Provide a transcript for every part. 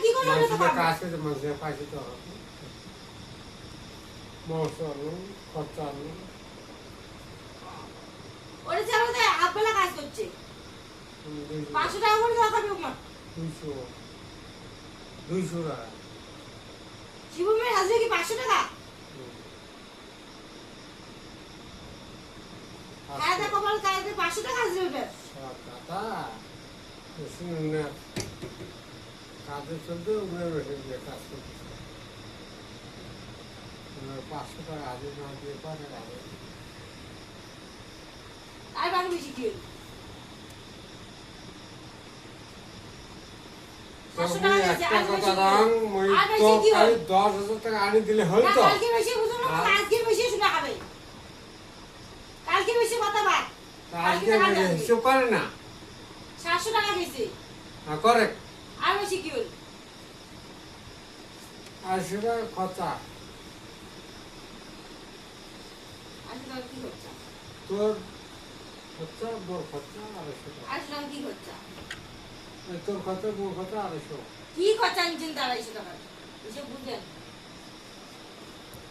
কি করে মানুষের তো পারবো? কাজ করতে মানুষের পাইছে তো মশলা আলু খরচা আলু ওরে চালো তো আপবেলা কাজ করছে 500 টাকা করে দেওয়া হবে ওমা 200 টাকা শিবমের হাজিরা কি 500 টাকা? হ্যাঁ দেখো বল কাজে 500 টাকা হাজিরা ওটা দাদা শুনুন কাজে চলতে উড়ে বেশি কাজ করতে 500 টাকা হাজির না দিয়ে পারে কাজে আর বাকি বেশি কি হলো? 500 টাকা আছে আর বেশি আর বেশি কি হলো? 10,000 টাকা আনি দিলে হইতো কালকে বেশি বুঝো না আজকে বেশি শুনে খাবে কালকে বেশি কথা বাদ আজকে হিসেব করে না 700 টাকা গেছে করে আর বেশি কি হলো? আর সেটা খরচা আসলে কি হচ্ছে তোর খরচা মোর খরচা 250 টাকা আসলে কি হচ্ছে তোর খরচা মোর খরচা 250 কি খরচা নিছেন 250 টাকা এসব বুঝেন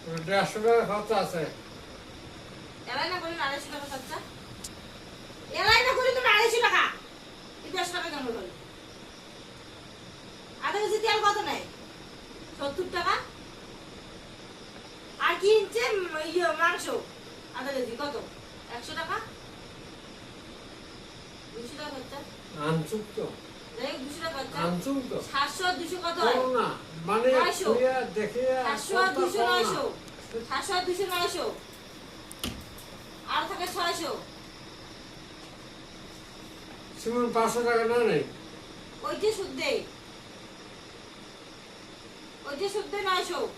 150 টাকা খরচা আছে এলাই না করি 250 টাকা খরচা এলাই না করি তুমি 250 টাকা 250 টাকা কেন হলো আধা কেজি তেল কত নাই 70 টাকা আর কি ইনছে মাংস আধা কেজি কত 100 টাকা 200 টাকা খরচা আনচুক তো দেখ 200 টাকা খরচা আনচুক তো 700 আর 200 কত হয় না মানে 900 তুইয়া দেখে 700 আর 200 900 700 আর 200 900 আর থাকে 600 সিমন 500 টাকা না নেই ওইটা সুদ দেই 900